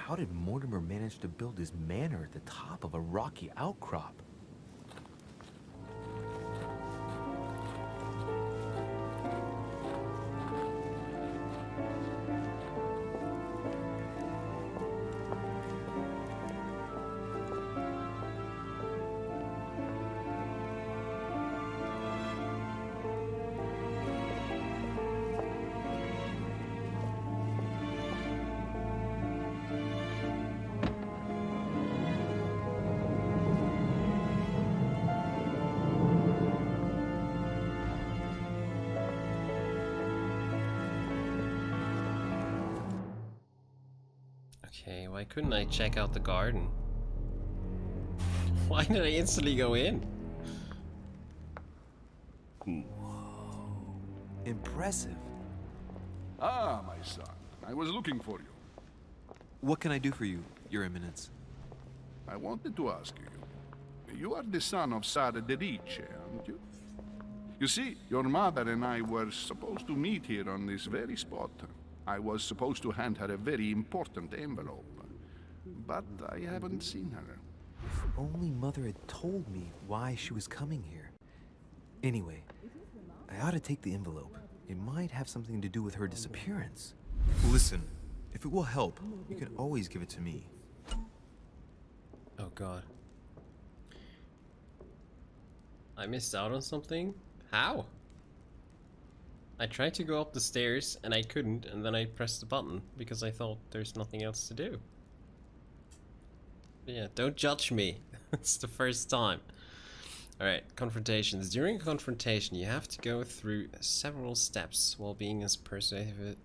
How did Mortimer manage to build his manor at the top of a rocky outcrop? Okay, why couldn't I check out the garden? Why did I instantly go in? Impressive. Ah, my son. I was looking for you. What can I do for you, Your Eminence? I wanted to ask you. You are the son of Louis de Richet, aren't you? You see, your mother and I were supposed to meet here on this very spot. I was supposed to hand her a very important envelope. But I haven't seen her. If only Mother had told me why she was coming here. Anyway, I ought to take the envelope. It might have something to do with her disappearance. Listen, if it will help, you can always give it to me. Oh god. I missed out on something? How? I tried to go up the stairs and I couldn't, and then I pressed the button because I thought there's nothing else to do. But yeah, don't judge me. It's the first time. Alright, confrontations. During a confrontation, you have to go through several steps while being as persuasive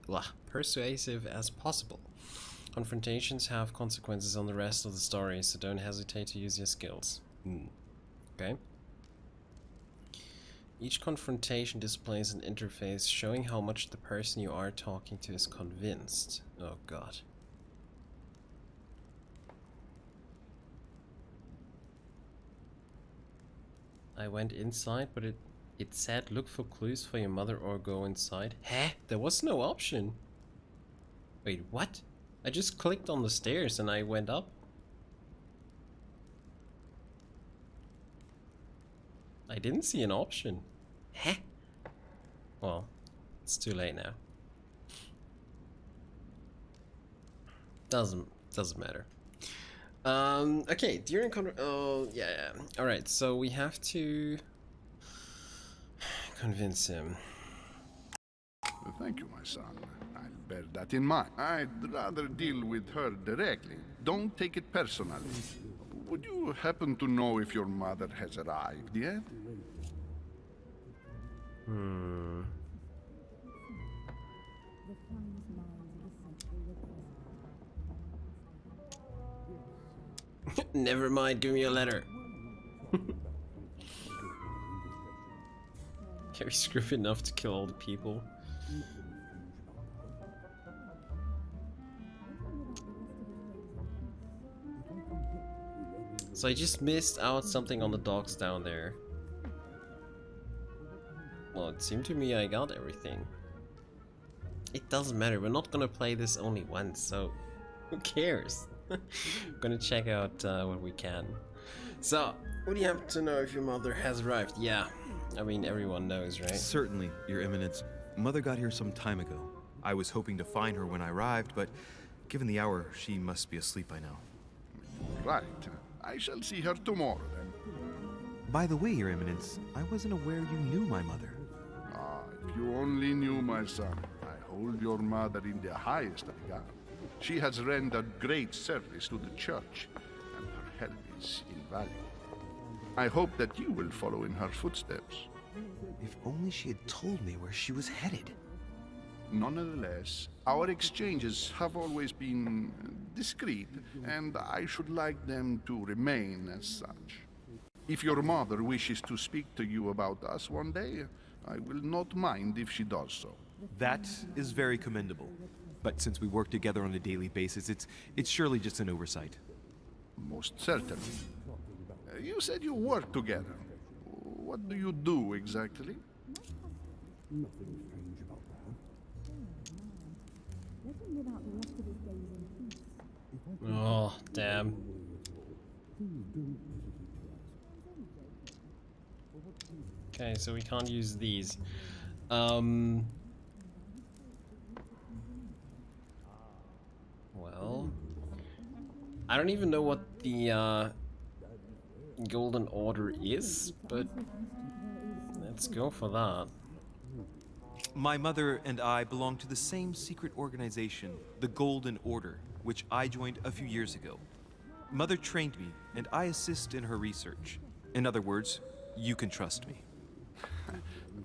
as possible. Confrontations have consequences on the rest of the story, so don't hesitate to use your skills. Okay. Each confrontation displays an interface showing how much the person you are talking to is convinced. Oh god. I went inside, but it said look for clues for your mother or go inside. Huh? There was no option. Wait, what? I just clicked on the stairs and I went up. I didn't see an option. Huh? Well, it's too late now. Doesn't matter. Okay, during yeah. Alright, so we have to convince him. Thank you, my son. I'll bear that in mind. I'd rather deal with her directly. Don't take it personally. Would you happen to know if your mother has arrived yet? Never mind, give me a letter. Can we screw enough to kill all the people? So I just missed out something on the docks down there. Well, it seemed to me I got everything. It doesn't matter, we're not gonna play this only once, so who cares? Gonna check out what we can. So, would you happen to know if your mother has arrived? Yeah, I mean everyone knows, right? Certainly, Your Eminence. Mother got here some time ago. I was hoping to find her when I arrived, but given the hour, she must be asleep by now. Right. I shall see her tomorrow then. By the way, Your Eminence, I wasn't aware you knew my mother. Ah, if you only knew, my son. I hold your mother in the highest regard. She has rendered great service to the church, and her help is invaluable. I hope that you will follow in her footsteps. If only she had told me where she was headed. Nonetheless, our exchanges have always been discreet, and I should like them to remain as such. If your mother wishes to speak to you about us one day, I will not mind if she does so. That is very commendable. But since we work together on a daily basis, it's surely just an oversight. Most certainly. You said you work together. What do you do exactly? Nothing strange about that. Let him live out the rest of his days in peace. If I Oh, damn. Okay, so we can't use these. Well, I don't even know what the Golden Order is, but let's go for that. My mother and I belong to the same secret organization, the Golden Order, which I joined a few years ago. Mother trained me, and I assist in her research. In other words, you can trust me.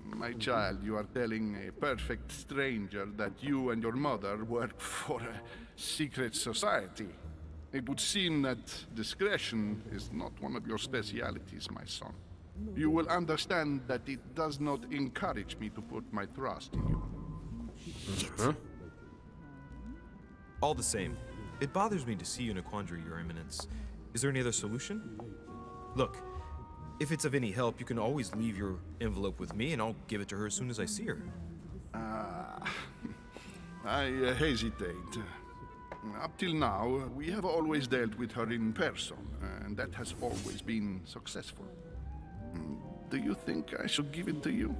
My child, you are telling a perfect stranger that you and your mother work for a secret society. It would seem that discretion is not one of your specialities, my son. You will understand that it does not encourage me to put my trust in you. All the same, it bothers me to see you in a quandary, Your Eminence. Is there any other solution? Look, if it's of any help, you can always leave your envelope with me and I'll give it to her as soon as I see her. I hesitate. Up till now, we have always dealt with her in person, and that has always been successful. Do you think I should give it to you?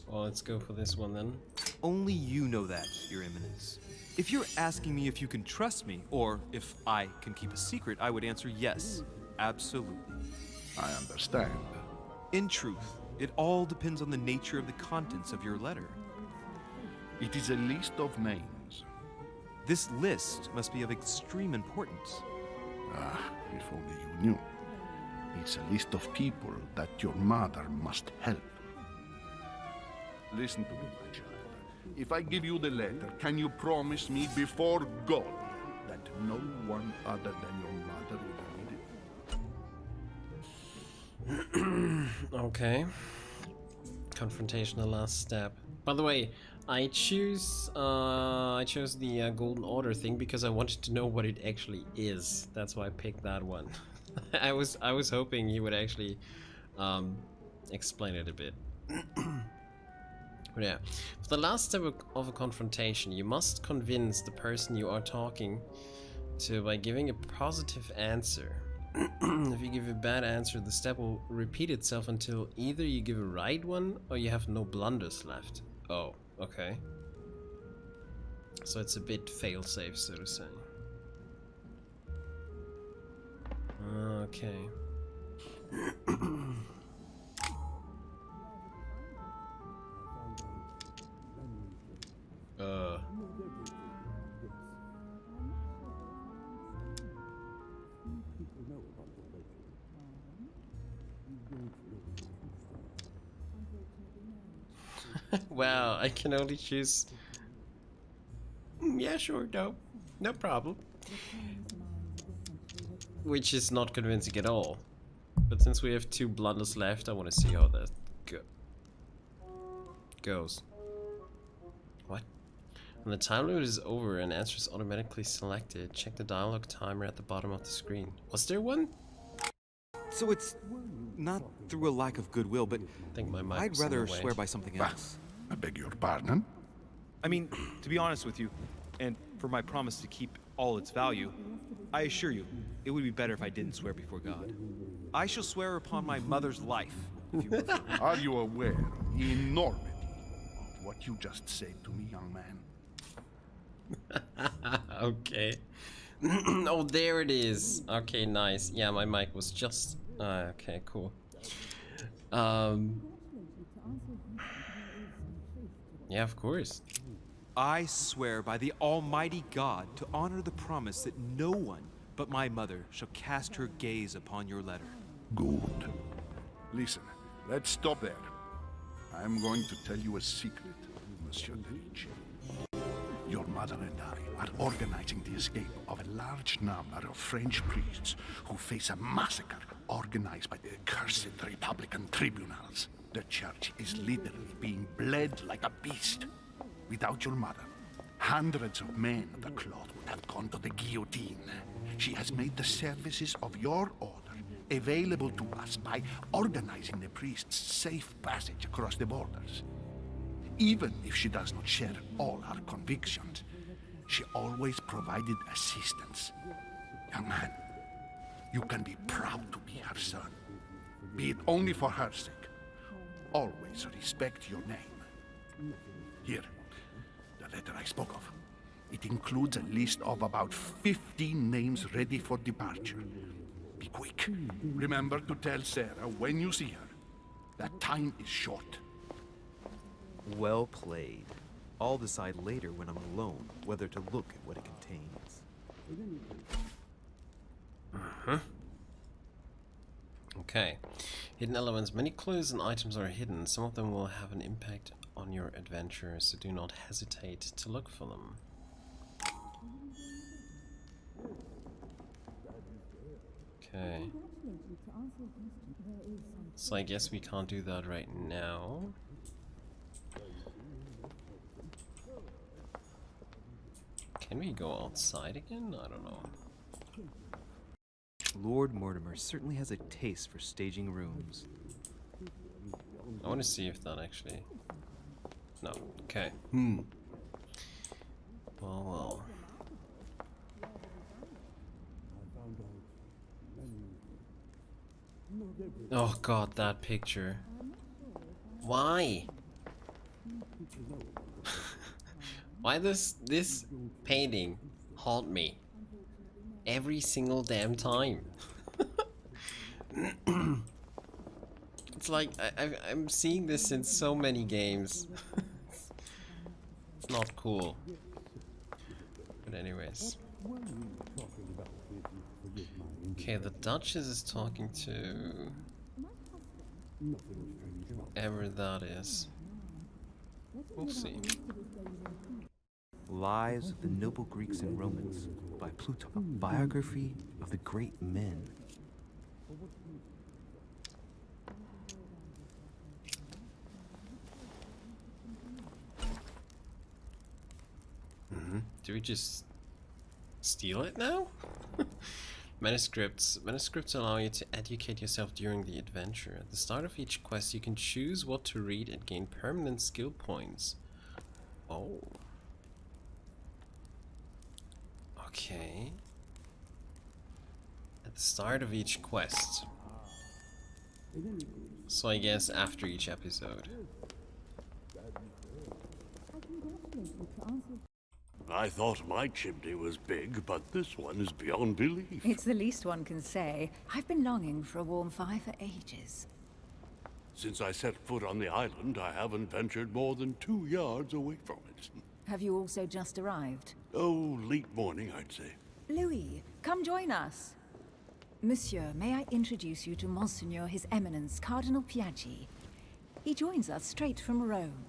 Well, let's go for this one then. Only you know that, Your Eminence. If you're asking me if you can trust me, or if I can keep a secret, I would answer yes, absolutely. I understand. In truth, it all depends on the nature of the contents of your letter. It is a list of names. This list must be of extreme importance. If only you knew. It's a list of people that your mother must help. Listen to me, my child. If I give you the letter, can you promise me before God that no one other than your mother will read it? Okay. Confrontation, the last step. By the way, I chose the Golden Order thing because I wanted to know what it actually is. That's why I picked that one. I was hoping he would actually explain it a bit. But yeah, for the last step of a confrontation, you must convince the person you are talking to by giving a positive answer. If you give a bad answer, the step will repeat itself until either you give a right one or you have no blunders left. Oh, okay. So it's a bit fail-safe, so to say. Okay. Wow, I can only choose. Yeah, sure, no problem. Which is not convincing at all. But since we have 2 blunders left, I want to see how that goes. What? When the time limit is over and answer is automatically selected, check the dialogue timer at the bottom of the screen. Was there one? So it's not through a lack of goodwill, but I think my mic I'd was in the rather way. swear by something else. I beg your pardon? I mean, to be honest with you, and for my promise to keep all its value, I assure you, it would be better if I didn't swear before God. I shall swear upon my mother's life, if you will. Are you aware of the enormity of what you just said to me, young man? Okay. Oh, there it is. Okay, nice. Yeah, my mic was just... okay, cool. Yeah, of course. I swear by the Almighty God to honor the promise that no one but my mother shall cast her gaze upon your letter. Good. Listen, let's stop there. I'm going to tell you a secret, Monsieur de Richet. Your mother and I are organizing the escape of a large number of French priests who face a massacre organized by the accursed Republican tribunals. The church is literally being bled like a beast. Without your mother, hundreds of men of the cloth would have gone to the guillotine. She has made the services of your order available to us by organizing the priest's safe passage across the borders. Even if she does not share all our convictions, she always provided assistance. Young man, you can be proud to be her son. Be it only for her sake. Always respect your name. Here, the letter I spoke of. It includes a list of about 15 names ready for departure. Be quick. Remember to tell Sarah when you see her that time is short. Well played. I'll decide later when I'm alone whether to look at what it contains. Okay. Hidden elements. Many clues and items are hidden. Some of them will have an impact on your adventure, so do not hesitate to look for them. Okay. So I guess we can't do that right now. Can we go outside again? I don't know. Lord Mortimer certainly has a taste for staging rooms. I want to see if that actually... No. Okay. Well. Oh god, that picture. Why? Why does this painting haunt me every single damn time? It's like I'm seeing this in so many games. It's not cool. But anyways. Okay, the Duchess is talking to whoever that is. We'll see. Lives of the Noble Greeks and Romans by Plutarch. A biography of the great men. Do we just steal it now? Manuscripts. Manuscripts allow you to educate yourself during the adventure. At the start of each quest, you can choose what to read and gain permanent skill points. Oh. Okay. At the start of each quest. So I guess after each episode. I thought my chimney was big, but this one is beyond belief. It's the least one can say. I've been longing for a warm fire for ages. Since I set foot on the island, I haven't ventured more than 2 yards away from it. Have you also just arrived? Oh, late morning, I'd say. Louis, come join us. Monsieur, may I introduce you to Monseigneur His Eminence, Cardinal Piaggi. He joins us straight from Rome.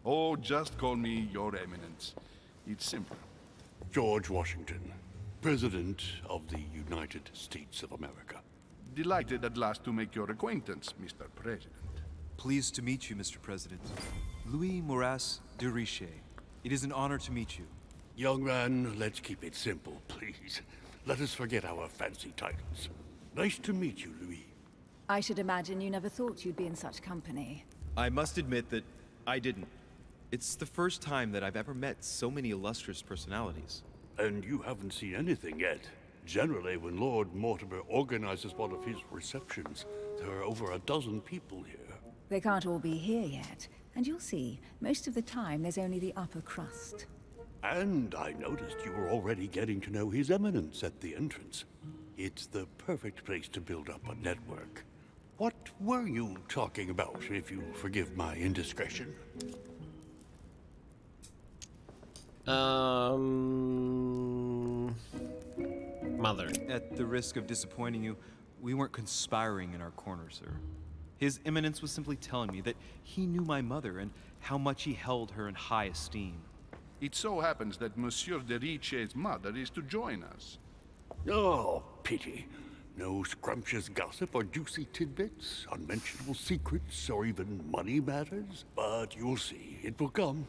Oh, just call me Your Eminence. It's simple. George Washington, President of the United States of America. Delighted at last to make your acquaintance, Mr. President. Pleased to meet you, Mr. President. Louis de Richet. It is an honor to meet you. Young man, let's keep it simple, please. Let us forget our fancy titles. Nice to meet you, Louis. I should imagine you never thought you'd be in such company. I must admit that I didn't. It's the first time that I've ever met so many illustrious personalities. And you haven't seen anything yet. Generally, when Lord Mortimer organizes one of his receptions, there are over a dozen people here. They can't all be here yet. And you'll see, most of the time there's only the upper crust. And I noticed you were already getting to know His Eminence at the entrance. It's the perfect place to build up a network. What were you talking about, if you forgive my indiscretion? Mother. At the risk of disappointing you, we weren't conspiring in our corner, sir. His Eminence was simply telling me that he knew my mother and how much he held her in high esteem. It so happens that Monsieur de Richet's mother is to join us. Oh, pity. No scrumptious gossip or juicy tidbits, unmentionable secrets, or even money matters. But you'll see, it will come.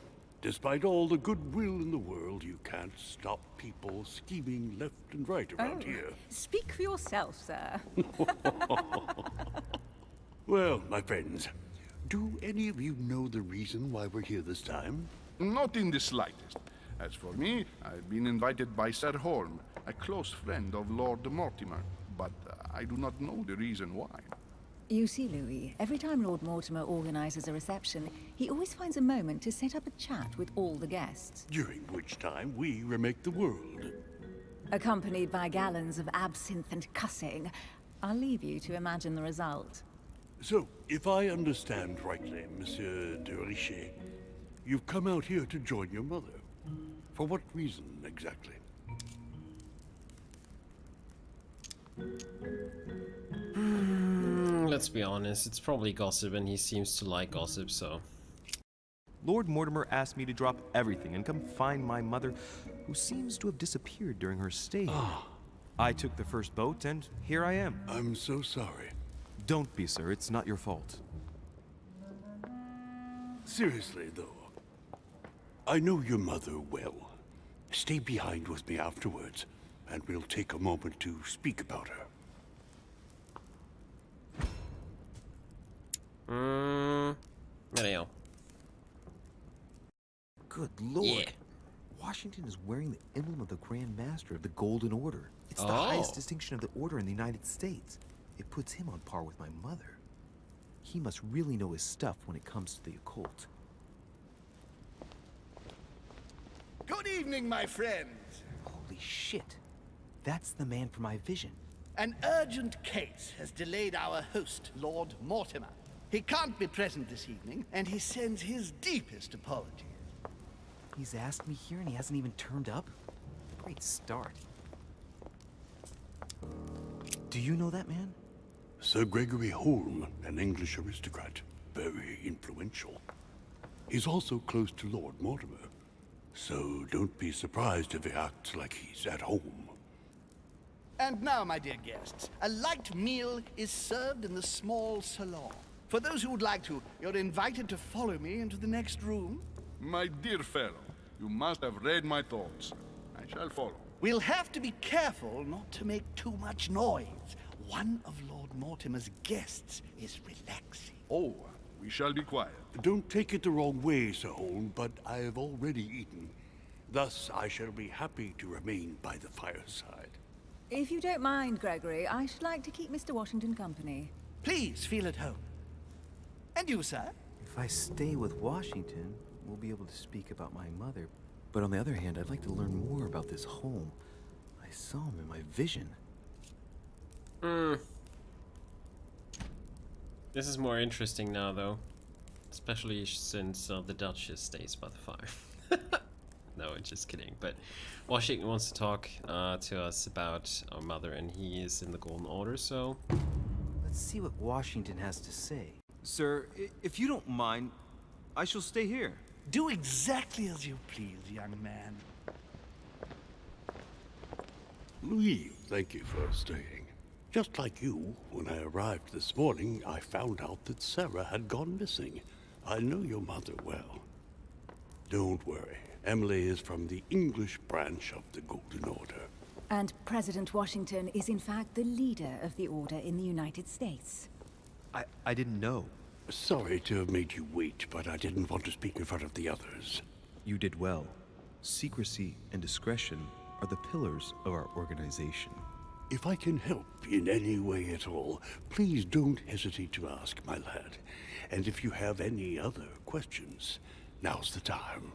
Despite all the goodwill in the world, you can't stop people scheming left and right around here. Speak for yourself, sir. Well, my friends, do any of you know the reason why we're here this time? Not in the slightest. As for me, I've been invited by Sir Holm, a close friend of Lord Mortimer, but I do not know the reason why. You see, Louis, every time Lord Mortimer organizes a reception, he always finds a moment to set up a chat with all the guests. During which time we remake the world. Accompanied by gallons of absinthe and cussing. I'll leave you to imagine the result. So, if I understand rightly, Monsieur de Richet, you've come out here to join your mother. For what reason, exactly? Let's be honest, it's probably gossip and he seems to like gossip, so... Lord Mortimer asked me to drop everything and come find my mother, who seems to have disappeared during her stay here. I took the first boat, and here I am. I'm so sorry. Don't be, sir. It's not your fault. Seriously, though, I know your mother well. Stay behind with me afterwards, and we'll take a moment to speak about her. Anyhow. Good lord. Yeah. Washington is wearing the emblem of the Grand Master of the Golden Order. It's the highest distinction of the order in the United States. It puts him on par with my mother. He must really know his stuff when it comes to the occult. Good evening, my friends. Holy shit. That's the man from my vision. An urgent case has delayed our host, Lord Mortimer. He can't be present this evening, and he sends his deepest apologies. He's asked me here and he hasn't even turned up? Great start. Do you know that man? Sir Gregory Holm, an English aristocrat, very influential. He's also close to Lord Mortimer, so don't be surprised if he acts like he's at home. And now, my dear guests, a light meal is served in the small salon. For those who would like to, you're invited to follow me into the next room. My dear fellow, you must have read my thoughts. I shall follow. We'll have to be careful not to make too much noise. One of Lord Mortimer's guests is relaxing. Oh, we shall be quiet. Don't take it the wrong way, Sir Holm, but I have already eaten. Thus, I shall be happy to remain by the fireside. If you don't mind, Gregory, I should like to keep Mr. Washington company. Please feel at home. And you, sir? If I stay with Washington, we'll be able to speak about my mother. But on the other hand, I'd like to learn more about this home. I saw him in my vision. This is more interesting now, though. Especially since the Duchess stays by the fire. No, just kidding. But Washington wants to talk to us about our mother, and he is in the Golden Order, so... Let's see what Washington has to say. Sir, if you don't mind, I shall stay here. Do exactly as you please, young man. Louis, thank you for staying. Just like you, when I arrived this morning, I found out that Sarah had gone missing. I know your mother well. Don't worry. Emily is from the English branch of the Golden Order. And President Washington is in fact the leader of the Order in the United States. I didn't know. Sorry to have made you wait, but I didn't want to speak in front of the others. You did well. Secrecy and discretion are the pillars of our organization. If I can help in any way at all, please don't hesitate to ask, my lad. And if you have any other questions, now's the time.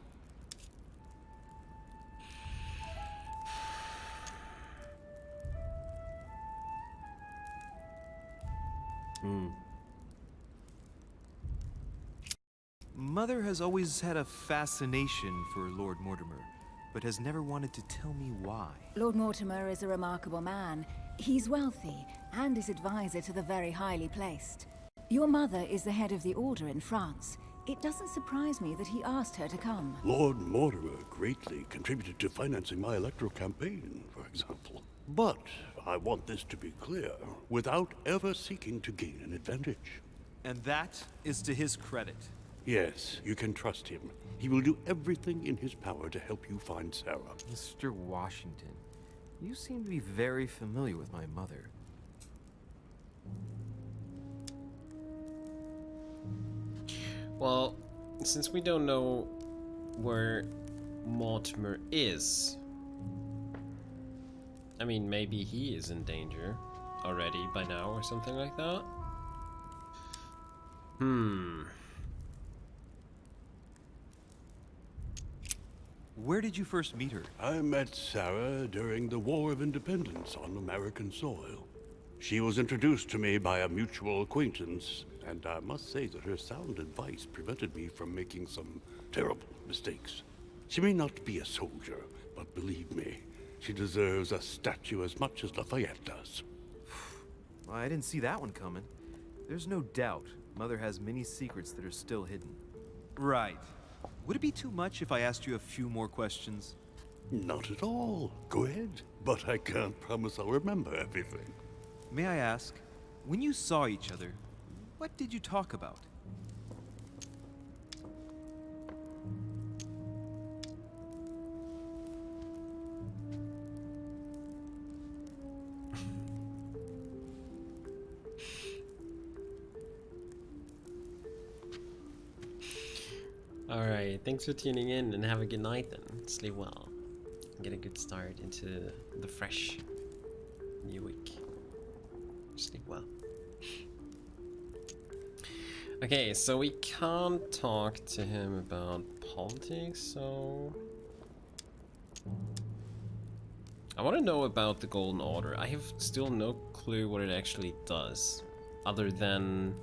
Mother has always had a fascination for Lord Mortimer, but has never wanted to tell me why. Lord Mortimer is a remarkable man. He's wealthy and is advisor to the very highly placed. Your mother is the head of the Order in France. It doesn't surprise me that he asked her to come. Lord Mortimer greatly contributed to financing my electoral campaign, for example. But I want this to be clear, without ever seeking to gain an advantage. And that is to his credit. Yes, you can trust him. He will do everything in his power to help you find Sarah. Mr. Washington, you seem to be very familiar with my mother. Well, since we don't know where Mortimer is, I mean, maybe he is in danger already by now or something like that. Where did you first meet her? I met Sarah during the War of Independence on American soil. She was introduced to me by a mutual acquaintance, and I must say that her sound advice prevented me from making some terrible mistakes. She may not be a soldier, but believe me, she deserves a statue as much as Lafayette does. Well, I didn't see that one coming. There's no doubt Mother has many secrets that are still hidden. Right. Would it be too much if I asked you a few more questions? Not at all. Go ahead. But I can't promise I'll remember everything. May I ask, when you saw each other, what did you talk about? Alright, thanks for tuning in and have a good night then. Sleep well. Get a good start into the fresh new week. Sleep well. Okay, so we can't talk to him about politics, so... I want to know about the Golden Order. I have still no clue what it actually does, other than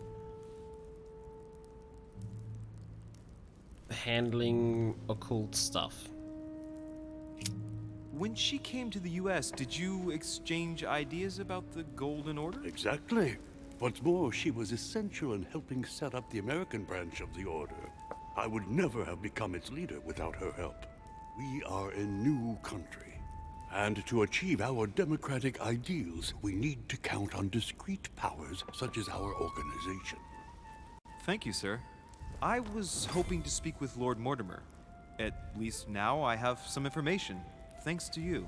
handling occult stuff. When she came to the US, did you exchange ideas about the Golden Order? Exactly. What's more, she was essential in helping set up the American branch of the Order. I would never have become its leader without her help. We are a new country, and to achieve our democratic ideals, we need to count on discrete powers such as our organization. Thank you, sir. I was hoping to speak with Lord Mortimer. At least now I have some information, thanks to you.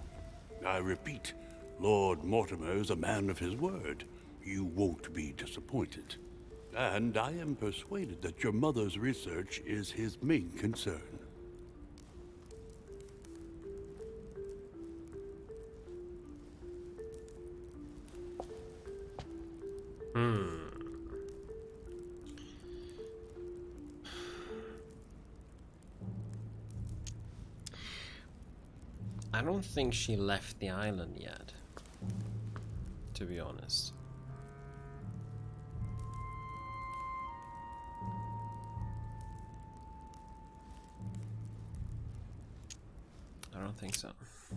I repeat, Lord Mortimer is a man of his word. You won't be disappointed. And I am persuaded that your mother's research is his main concern. I don't think she left the island yet, to be honest. I don't think so.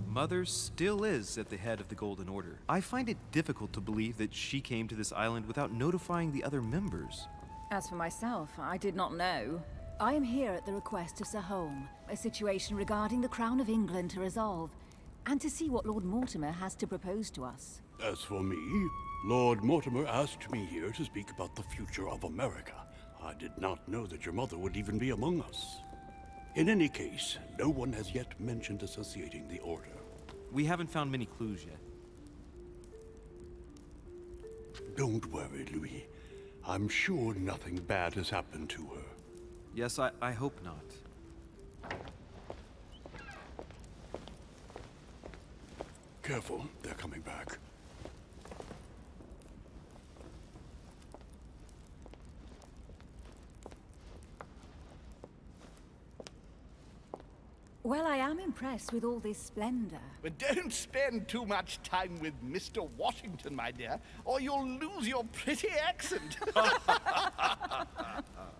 Mother still is at the head of the Golden Order. I find it difficult to believe that she came to this island without notifying the other members. As for myself, I did not know. I am here at the request of Sir Holm, a situation regarding the Crown of England to resolve, and to see what Lord Mortimer has to propose to us. As for me, Lord Mortimer asked me here to speak about the future of America. I did not know that your mother would even be among us. In any case, no one has yet mentioned associating the Order. We haven't found many clues yet. Don't worry, Louis. I'm sure nothing bad has happened to her. Yes, I hope not. Careful, they're coming back. Well, I am impressed with all this splendor. But don't spend too much time with Mr. Washington, my dear, or you'll lose your pretty accent.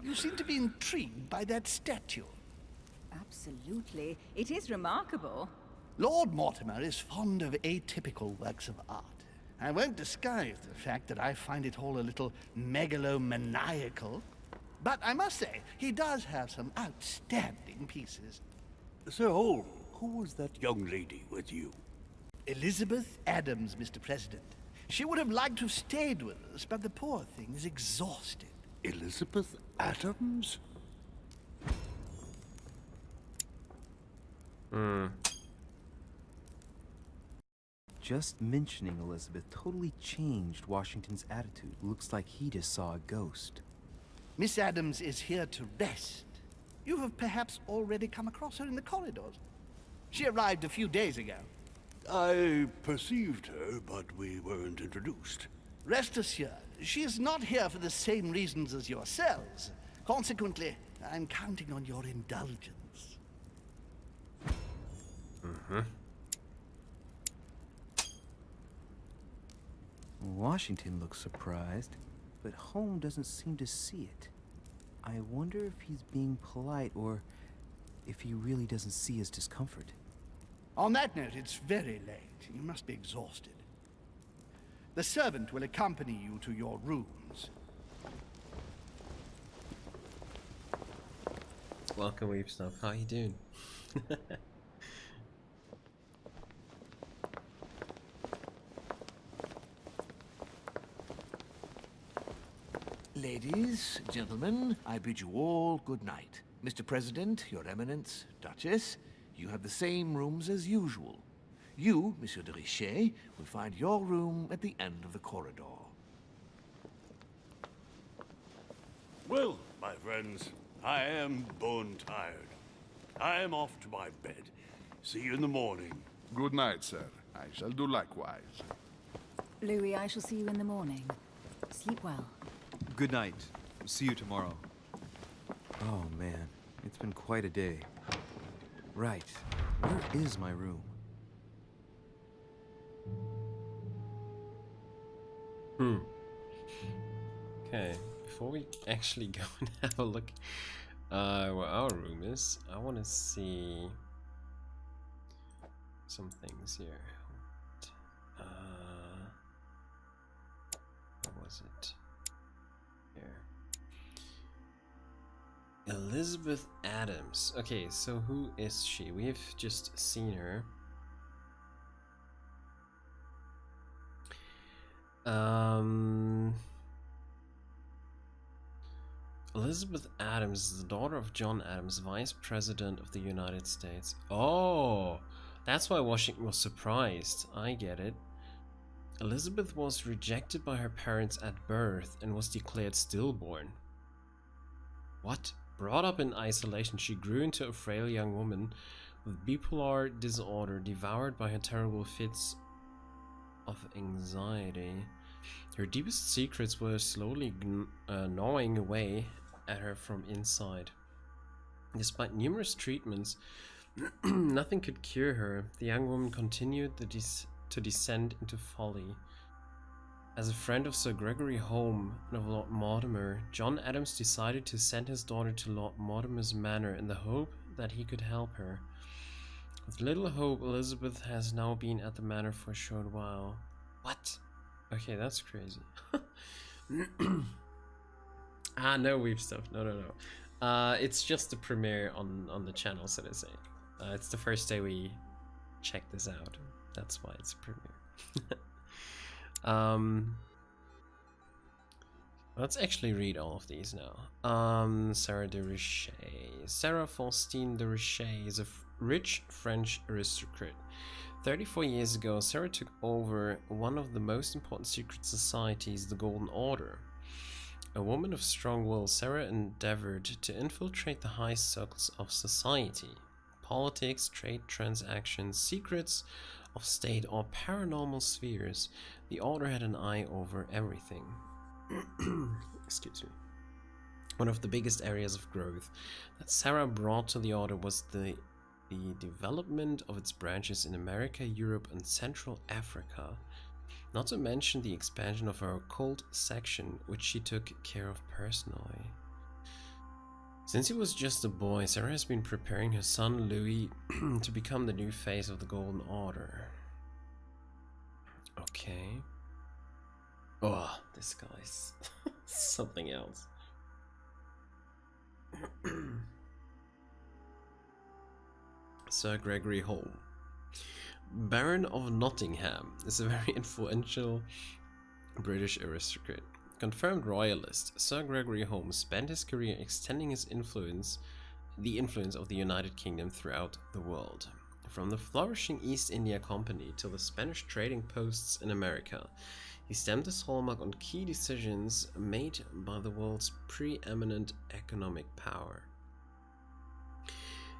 You seem to be intrigued by that statue. Absolutely. It is remarkable. Lord Mortimer is fond of atypical works of art. I won't disguise the fact that I find it all a little megalomaniacal. But I must say, he does have some outstanding pieces. Sir Holm, who was that young lady with you? Elizabeth Adams, Mr. President. She would have liked to have stayed with us, but the poor thing is exhausted. Elizabeth Adams? Hmm. Just mentioning Elizabeth totally changed Washington's attitude. Looks like he just saw a ghost. Miss Adams is here to rest. You have perhaps already come across her in the corridors. She arrived a few days ago. I perceived her, but we weren't introduced. Rest assured, she is not here for the same reasons as yourselves. Consequently, I'm counting on your indulgence. Washington looks surprised, but Holmes doesn't seem to see it. I wonder if he's being polite or if he really doesn't see his discomfort. On that note, it's very late. You must be exhausted. The servant will accompany you to your rooms. Welcome, Weep Stuff. How you doing? Ladies, gentlemen, I bid you all good night. Mr. President, Your Eminence, Duchess, you have the same rooms as usual. You, Monsieur de Richet, will find your room at the end of the corridor. Well, my friends, I am bone tired. I am off to my bed. See you in the morning. Good night, sir. I shall do likewise. Louis, I shall see you in the morning. Sleep well. Good night. See you tomorrow. Oh man, it's been quite a day. Right, where is my room? Okay, before we actually go and have a look where our room is, I want to see some things here. What was it? Here. Elizabeth Adams. Okay, so who is she? We've just seen her. Elizabeth Adams is the daughter of John Adams, Vice President of the United States. Oh, that's why Washington was surprised. I get it. Elizabeth was rejected by her parents at birth and was declared stillborn. What? Brought up in isolation, she grew into a frail young woman with bipolar disorder, devoured by her terrible fits of anxiety. Her deepest secrets were slowly gnawing away at her from inside. Despite numerous treatments, nothing could cure her. The young woman continued to descend into folly. As a friend of Sir Gregory Home and of Lord Mortimer, John Adams decided to send his daughter to Lord Mortimer's manor in the hope that he could help her. With little hope, Elizabeth has now been at the manor for a short while. What? Okay, that's crazy. No Weep Stuff. No. It's just the premiere on the channel, so to say. It's the first day we check this out. That's why it's a premiere. Let's actually read all of these now. Sarah de Richet. Sarah Faustine de Richet is a rich French aristocrat. 34 years ago, Sarah took over one of the most important secret societies, the Golden Order. A woman of strong will, Sarah endeavored to infiltrate the high circles of society. Politics, trade transactions, secrets of state or paranormal spheres. The Order had an eye over everything. Excuse me. One of the biggest areas of growth that Sarah brought to the Order was the development of its branches in America, Europe, and Central Africa, not to mention the expansion of her occult section, which she took care of personally. Since he was just a boy, Sarah has been preparing her son Louis to become the new face of the Golden Order. Okay. Oh, this guy's something else. Sir Gregory Home, Baron of Nottingham, is a very influential British aristocrat. Confirmed royalist, Sir Gregory Holmes spent his career extending his influence, the influence of the United Kingdom throughout the world. From the flourishing East India Company to the Spanish trading posts in America, he stamped his hallmark on key decisions made by the world's preeminent economic power.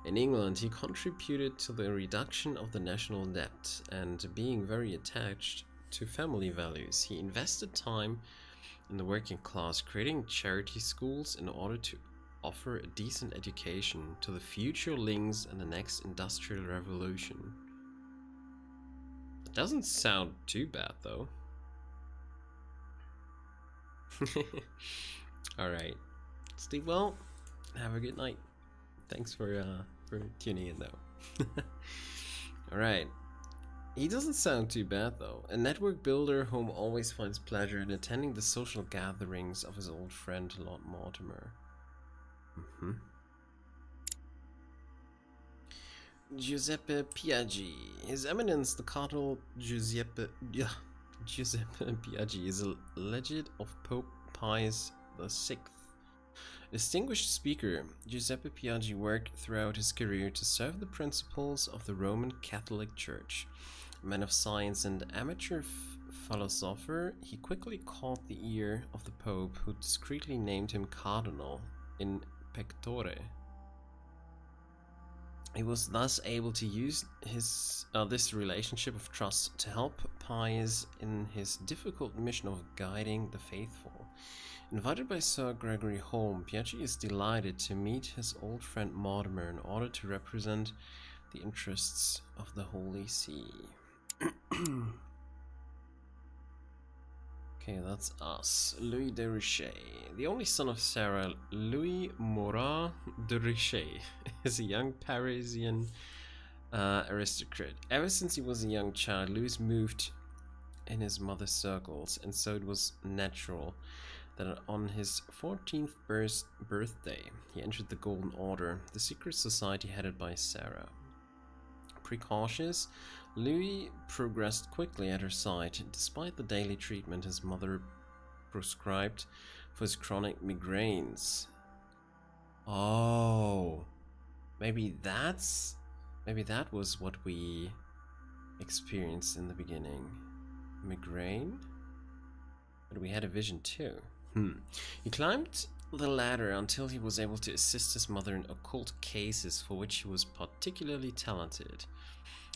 In England, he contributed to the reduction of the national debt, and being very attached to family values, he invested time in the working class, creating charity schools in order to offer a decent education to the future links in the next industrial revolution. It doesn't sound too bad, though. Alright. Steve, well, have a good night. Thanks for tuning in, though. Alright. He doesn't sound too bad, though. A network builder whom always finds pleasure in attending the social gatherings of his old friend Lord Mortimer. Giuseppe Piaggi. His Eminence, the Cardinal Giuseppe Piaggi, is a legate of Pope Pius VI. Distinguished speaker, Giuseppe Piaggi worked throughout his career to serve the principles of the Roman Catholic Church. A man of science and amateur philosopher, he quickly caught the ear of the Pope, who discreetly named him Cardinal in pectore. He was thus able to use this relationship of trust to help Pius in his difficult mission of guiding the faithful. Invited by Sir Gregory Home, Piaggi is delighted to meet his old friend Mortimer in order to represent the interests of the Holy See. Okay, that's us. Louis de Richet. The only son of Sarah, Louis Morin de Richet is a young Parisian aristocrat. Ever since he was a young child, Louis moved in his mother's circles, and so it was natural that on his 14th birthday, he entered the Golden Order, the secret society headed by Sarah. Precautious, Louis progressed quickly at her side, despite the daily treatment his mother prescribed for his chronic migraines. Oh, maybe that was what we experienced in the beginning. Migraine? But we had a vision too. He climbed the ladder until he was able to assist his mother in occult cases for which he was particularly talented.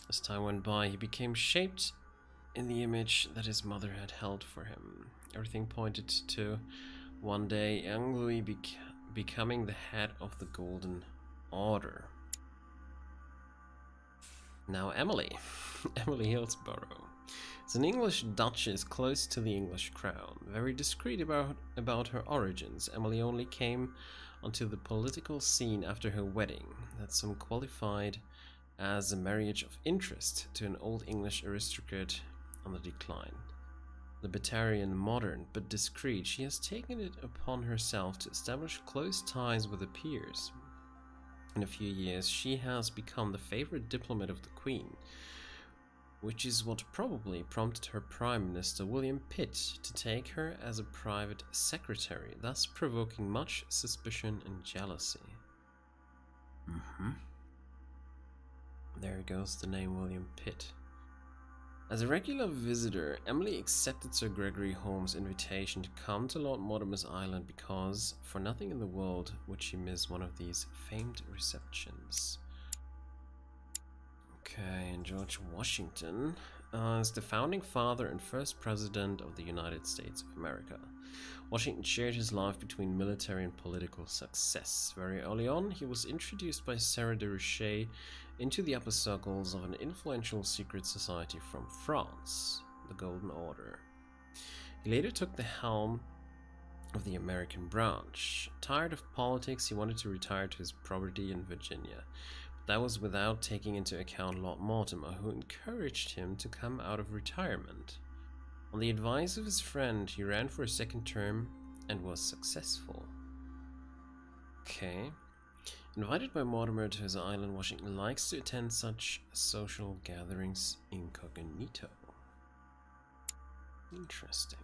As time went by, he became shaped in the image that his mother had held for him. Everything pointed to one day young Louis becoming the head of the Golden Order. Now Emily. Emily Hillsborough is an English duchess close to the English crown. Very discreet about her origins, Emily only came onto the political scene after her wedding, that some qualified as a marriage of interest to an old English aristocrat on the decline. Libertarian, modern, but discreet, she has taken it upon herself to establish close ties with the peers. In a few years, she has become the favorite diplomat of the Queen, which is what probably prompted her Prime Minister William Pitt to take her as a private secretary, thus provoking much suspicion and jealousy. There goes the name William Pitt. As a regular visitor, Emily accepted Sir Gregory Holmes' invitation to come to Lord Mortimer's island because, for nothing in the world, would she miss one of these famed receptions. Okay, and George Washington is the founding father and first president of the United States of America. Washington shared his life between military and political success. Very early on, he was introduced by Sarah de Richet into the upper circles of an influential secret society from France, the Golden Order. He later took the helm of the American branch. Tired of politics, he wanted to retire to his property in Virginia. That was without taking into account Lord Mortimer, who encouraged him to come out of retirement. On the advice of his friend, he ran for a second term and was successful. Okay. Invited by Mortimer to his island, Washington likes to attend such social gatherings incognito. Interesting.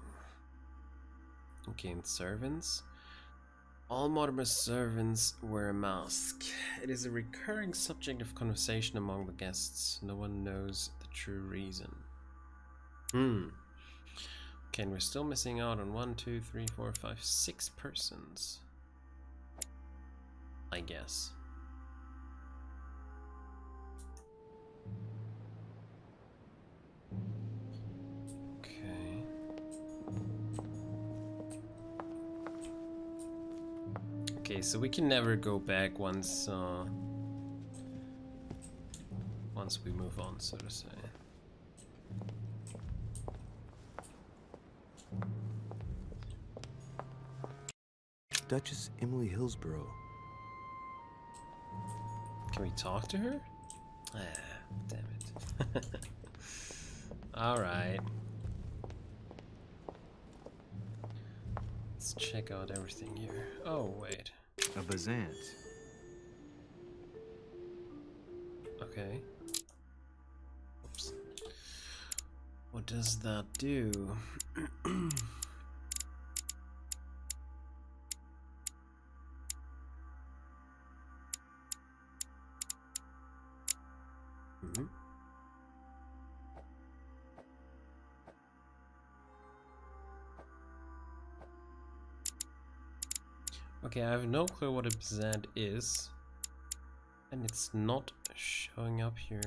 Okay, and servants. All Mortimer's servants wear a mask. It is a recurring subject of conversation among the guests. No one knows the true reason. Okay, and we're still missing out on 1, 2, 3, 4, 5, 6 persons. I guess. Okay. Okay, so we can never go back once we move on, so to say. Duchess Emily Hillsborough. Can we talk to her? Ah, damn it. Alright. Let's check out everything here. Oh, wait. A Bazant. Okay. Oops. What does that do? Okay, I have no clue what a Bazant is, and it's not showing up here.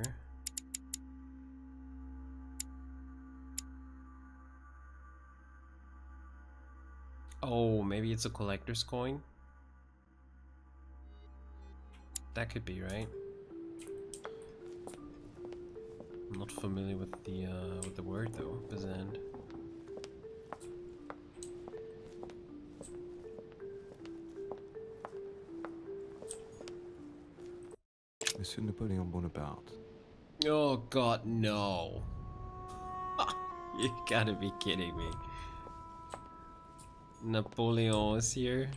Oh, maybe it's a collector's coin? That could be, right? I'm not familiar with the word though, Bazant. Monsieur Napoleon Bonaparte. Oh god, no. You gotta be kidding me. Napoleon is here?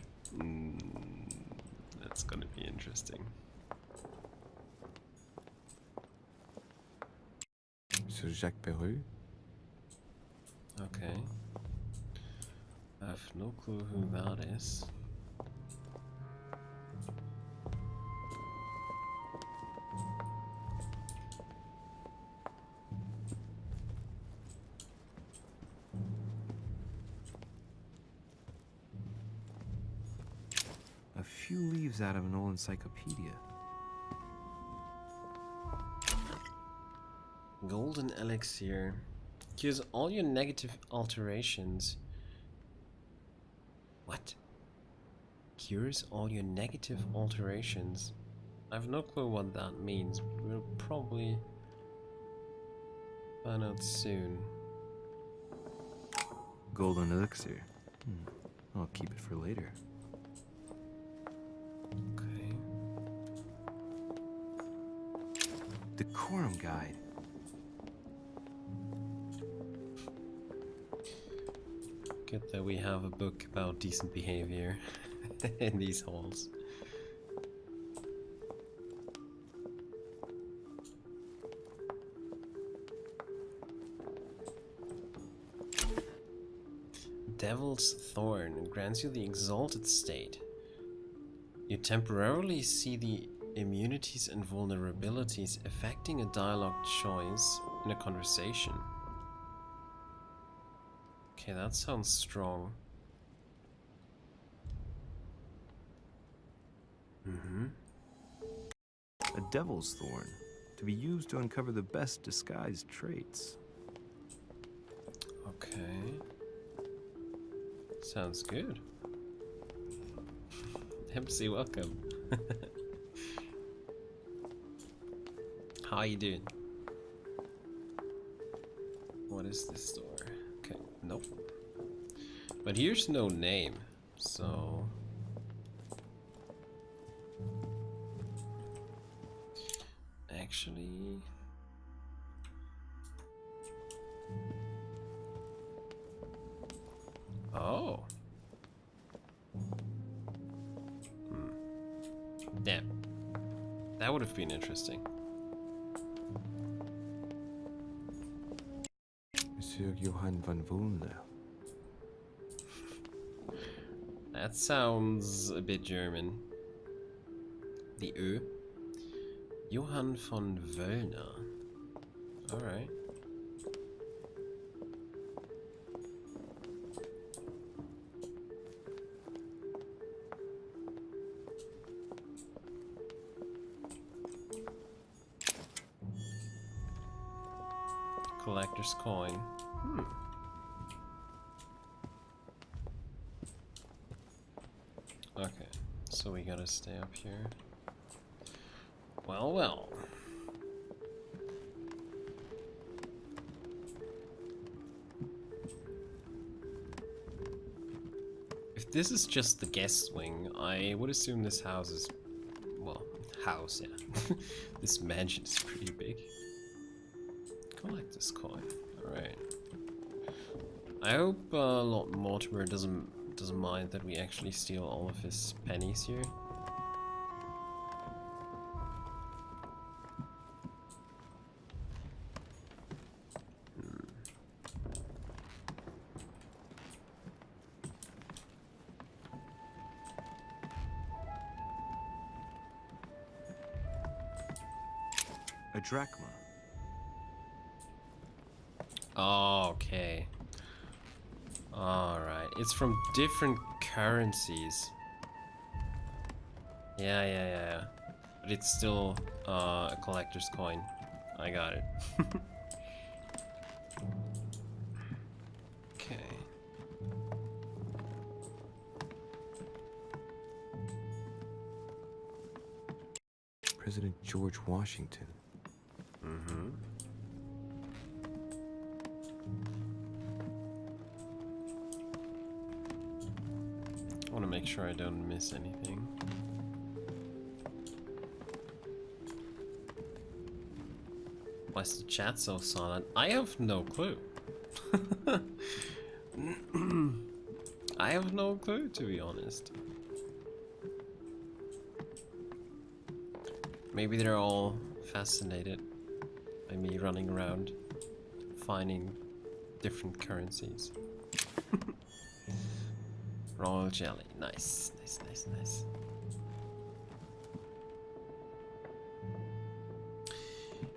That's gonna be interesting. Monsieur Jacques Perru. Okay. I have no clue who that is. A few leaves out of an old encyclopedia. Golden elixir. Cures all your negative alterations. What? Cures all your negative alterations. I have no clue what that means. We'll probably find out soon. Golden elixir. I'll keep it for later. Okay. Decorum guide. Good that we have a book about decent behavior in these halls. Devil's Thorn grants you the exalted state. You temporarily see the immunities and vulnerabilities affecting a dialogue choice in a conversation. Okay, that sounds strong. A devil's thorn, to be used to uncover the best disguised traits. Okay. Sounds good. MC, welcome. How you doing? What is this door? Okay, nope. But here's no name, so... Actually... Oh. Damn. That would have been interesting. Monsieur Johann van Woonle. That sounds a bit German. The Ö. Johann von Wöllner. Alright. Collector's coin. Okay, so we gotta stay up here. Well, well. If this is just the guest wing, I would assume this house is... well, house, yeah. This mansion is pretty big. Collect this coin. Alright. I hope Lord Mortimer doesn't mind that we actually steal all of his pennies here. A drachma. Oh, okay. Alright, it's from different currencies. Yeah. But it's still a collector's coin. I got it. Okay. President George Washington. Mm-hmm. I want to make sure I don't miss anything. Why is the chat so silent? I have no clue. I have no clue, to be honest. Maybe they're all fascinated by me running around finding different currencies. Royal jelly, nice.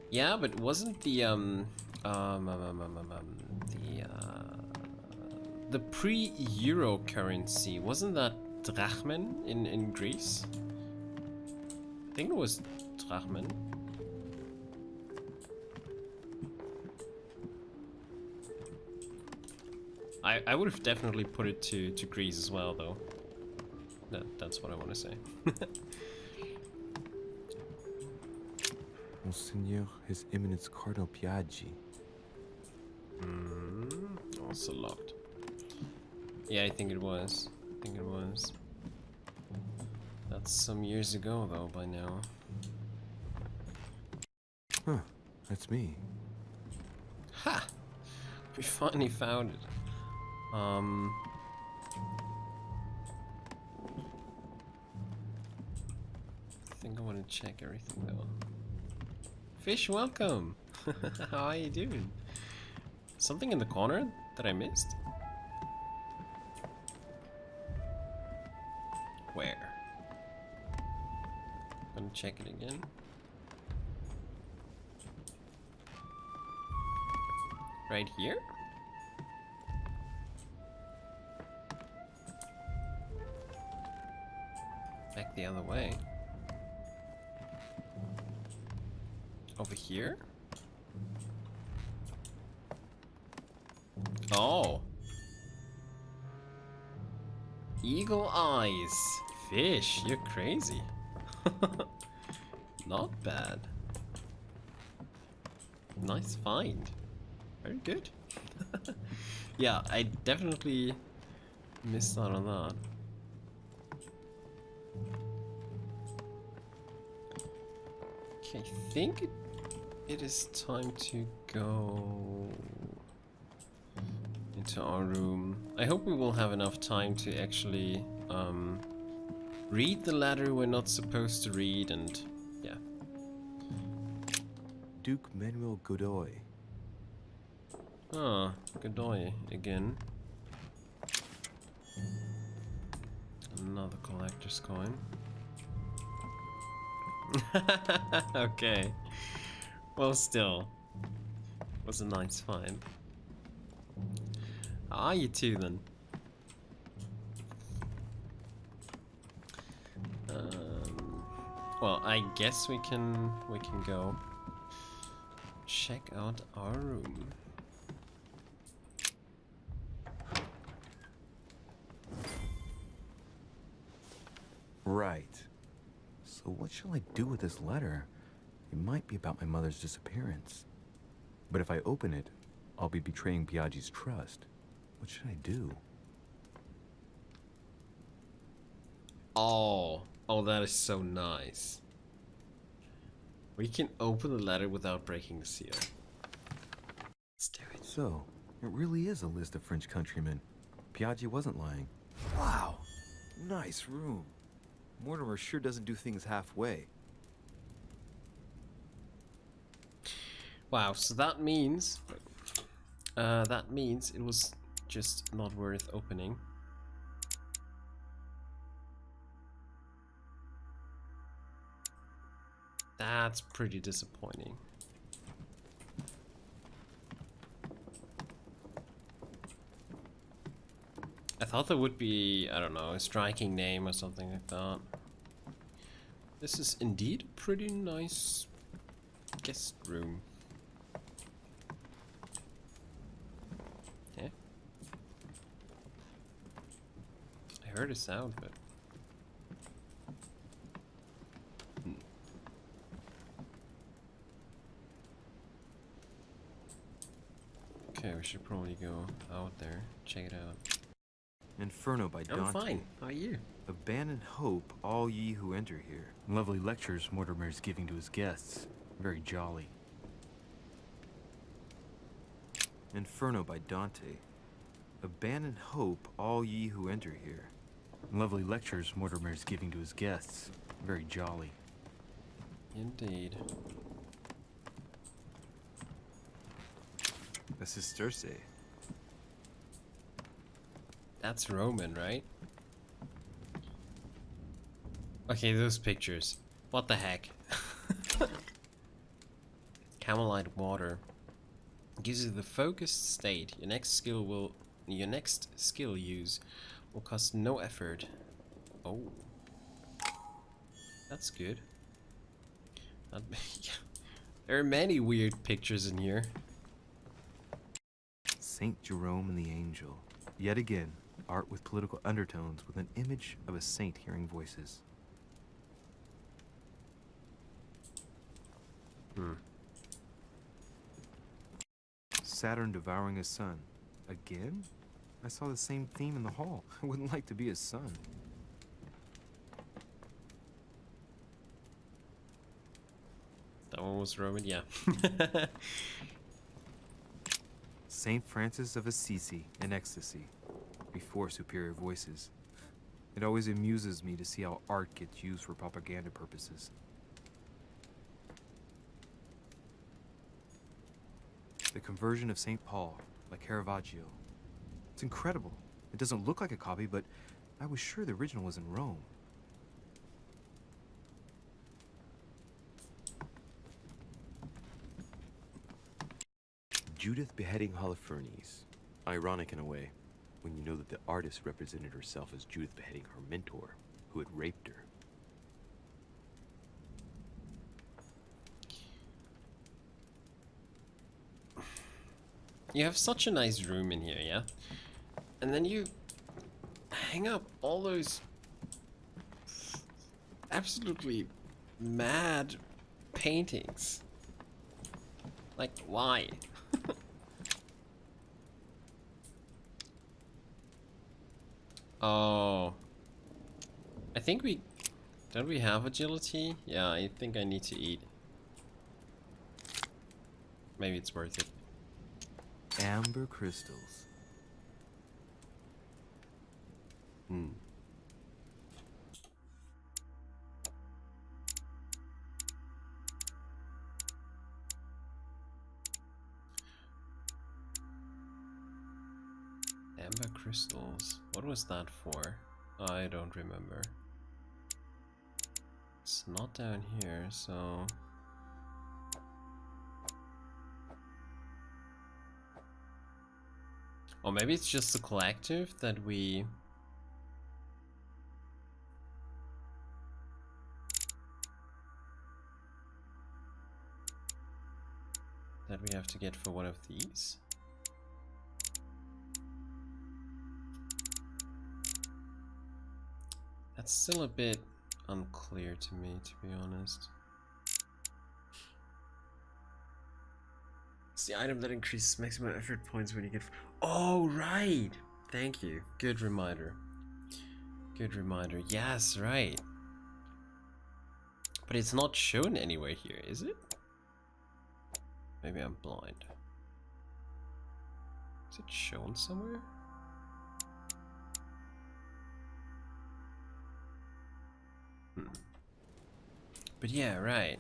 Yeah, but wasn't the pre-Euro currency, wasn't that drachmen in Greece? I think it was drachmen. I would have definitely put it to Greece as well, though. That's what I want to say. Monseigneur, His Eminence Cardinal Piaggi. Also locked. Yeah, I think it was. That's some years ago, though, by now. Huh, that's me. Ha! We finally found it. I think I want to check everything, though. Fish, welcome! How are you doing? Something in the corner that I missed? Where? Gonna check it again. Right here? Back the other way. Over here? Oh. Eagle eyes. Fish, you're crazy. Not bad. Nice find. Very good. Yeah, I definitely missed out on that. Okay, I think it is time to go into our room. I hope we will have enough time to actually read the letter we're not supposed to read, and yeah. Duke Manuel Godoy. Ah, Godoy again. Another collector's coin. Okay. Well, still. Was a nice find. How are you two then? Well, I guess we can go check out our room. Right. So what shall I do with this letter? It might be about my mother's disappearance. But if I open it, I'll be betraying Biaggi's trust. What should I do? Oh, that is so nice. We can open the letter without breaking the seal. Let's do it. So, it really is a list of French countrymen. Biaggi wasn't lying. Wow, nice room. Mortimer sure doesn't do things halfway. Wow, so that means it was just not worth opening. That's pretty disappointing. I thought there would be, I don't know, a striking name or something like that. This is indeed a pretty nice guest room. Yeah. I heard a sound, but... Okay, we should probably go out there, check it out. Inferno by Dante. I'm fine. How are you? Abandon hope, all ye who enter here. Lovely lectures Mortimer is giving to his guests. Very jolly. Inferno by Dante. Abandon hope, all ye who enter here. Lovely lectures Mortimer is giving to his guests. Very jolly. Indeed. A Sesterce. That's Roman, right? Okay, those pictures. What the heck? Camelite water gives you the focused state. Your next skill use will cost no effort. Oh, that's good. There are many weird pictures in here. Saint Jerome and the Angel. Yet again, art with political undertones with an image of a saint hearing voices. Saturn devouring his sun. Again? I saw the same theme in the hall. I wouldn't like to be his son. That one was Roman, yeah. Saint Francis of Assisi in ecstasy, before superior voices. It always amuses me to see how art gets used for propaganda purposes. The Conversion of St. Paul, by Caravaggio. It's incredible. It doesn't look like a copy, but I was sure the original was in Rome. Judith beheading Holofernes. Ironic in a way, when you know that the artist represented herself as Judith beheading her mentor, who had raped her. You have such a nice room in here, yeah? And then you hang up all those absolutely mad paintings. Like, why? Oh. I think we... Don't we have agility? Yeah, I think I need to eat. Maybe it's worth it. Amber crystals. Amber crystals. What was that for? I don't remember. It's not down here, so... Or maybe it's just the collective that we... have to get for one of these. That's still a bit unclear to me, to be honest. It's the item that increases maximum effort points when you get... Oh, right! Thank you. Good reminder. Good reminder. Yes, right. But it's not shown anywhere here, is it? Maybe I'm blind. Is it shown somewhere? But yeah, right.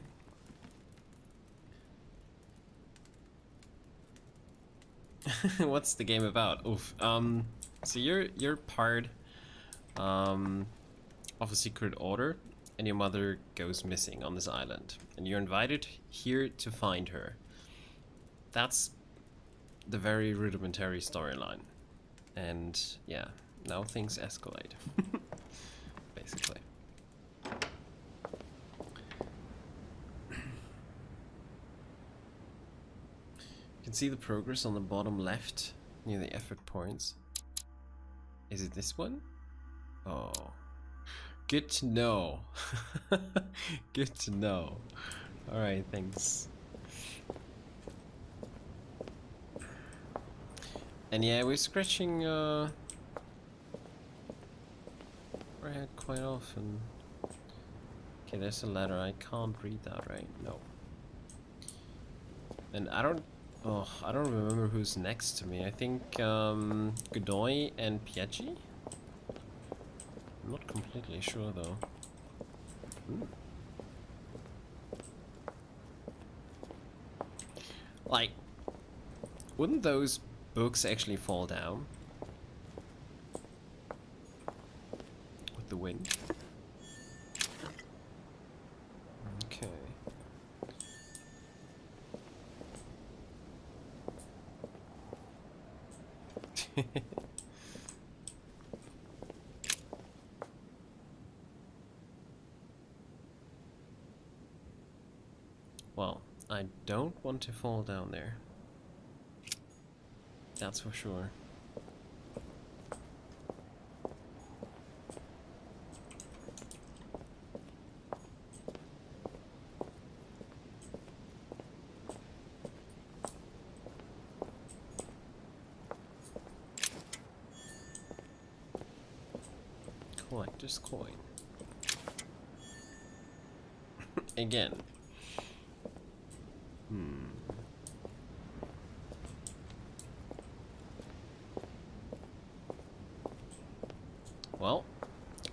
What's the game about? Oof. So you're part of a secret order, and your mother goes missing on this island, and you're invited here to find her. That's the very rudimentary storyline, and yeah, now things escalate, basically. You can see the progress on the bottom left near the effort points. Is it this one? Oh, good to know. Good to know. All right, thanks. And yeah, we're scratching our head quite often. Okay, there's a letter. I can't read that, right? No. And I don't remember who's next to me. I think Godoy and Piaggi? I'm not completely sure though. Ooh. Like, wouldn't those books actually fall down with the wind? Okay. Well, I don't want to fall down there. That's for sure. Collector's coin. Again. Well,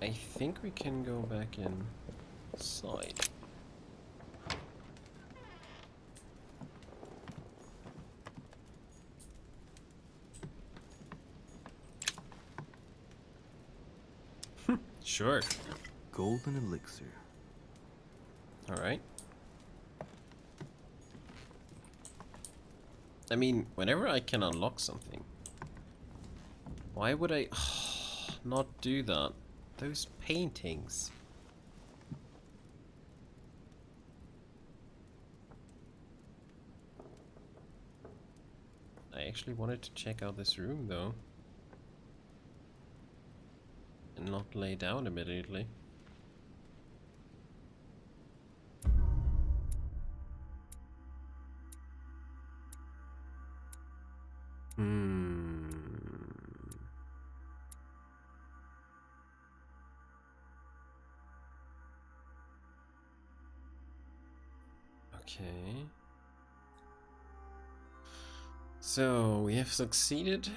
I think we can go back inside. Sure. Golden elixir. Alright. I mean, whenever I can unlock something, why would I not do that? Those paintings. I actually wanted to check out this room though. And not lay down immediately. Okay. So we have succeeded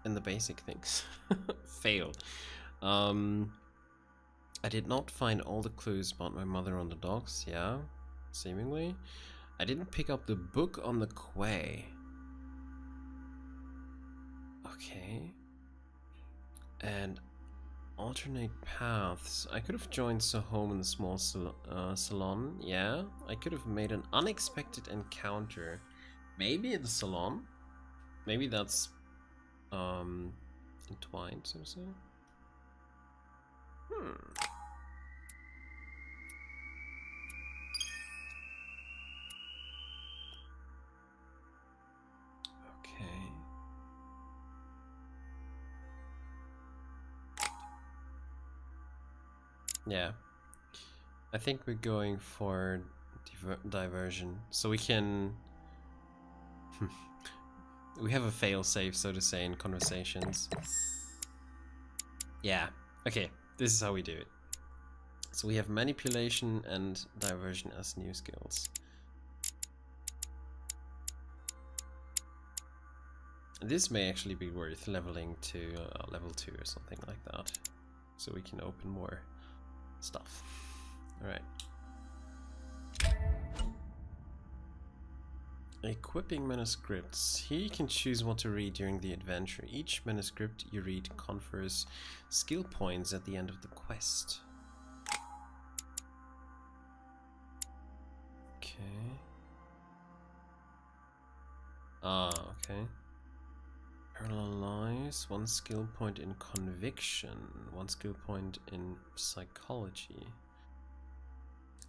in the basic things. Failed. I did not find all the clues about my mother on the docks, yeah, seemingly. I didn't pick up the book on the quay. Okay. And Alternate paths. I could have joined Sahome in the small salon. Yeah, I could have made an unexpected encounter. Maybe in the salon. Maybe that's entwined, so to say. Okay. Yeah. I think we're going for diversion. So we can... we have a fail-safe, so to say, in conversations. Yeah. Okay, this is how we do it. So we have manipulation and diversion as new skills. This may actually be worth leveling to level 2 or something like that. So we can open more stuff. Alright. Equipping manuscripts. Here you can choose what to read during the adventure. Each manuscript you read confers skill points at the end of the quest. Okay. Okay. Parallel lives, 1 skill point in conviction, 1 skill point in psychology.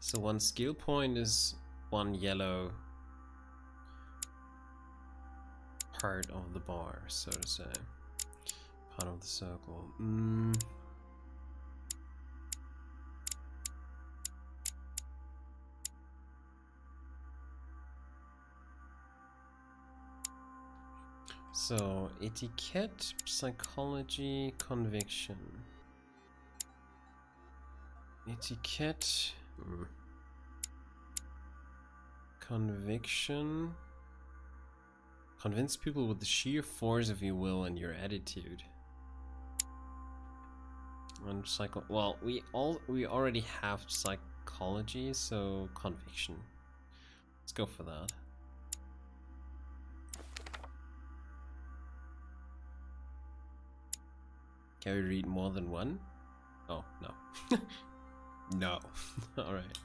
So 1 skill point is 1 yellow part of the bar, so to say. Part of the circle. So, etiquette, psychology, conviction. Etiquette, conviction. Convince people with the sheer force of your will and your attitude. And well, we already have psychology, so conviction. Let's go for that. Can we read more than 1? Oh, no. No. Alright.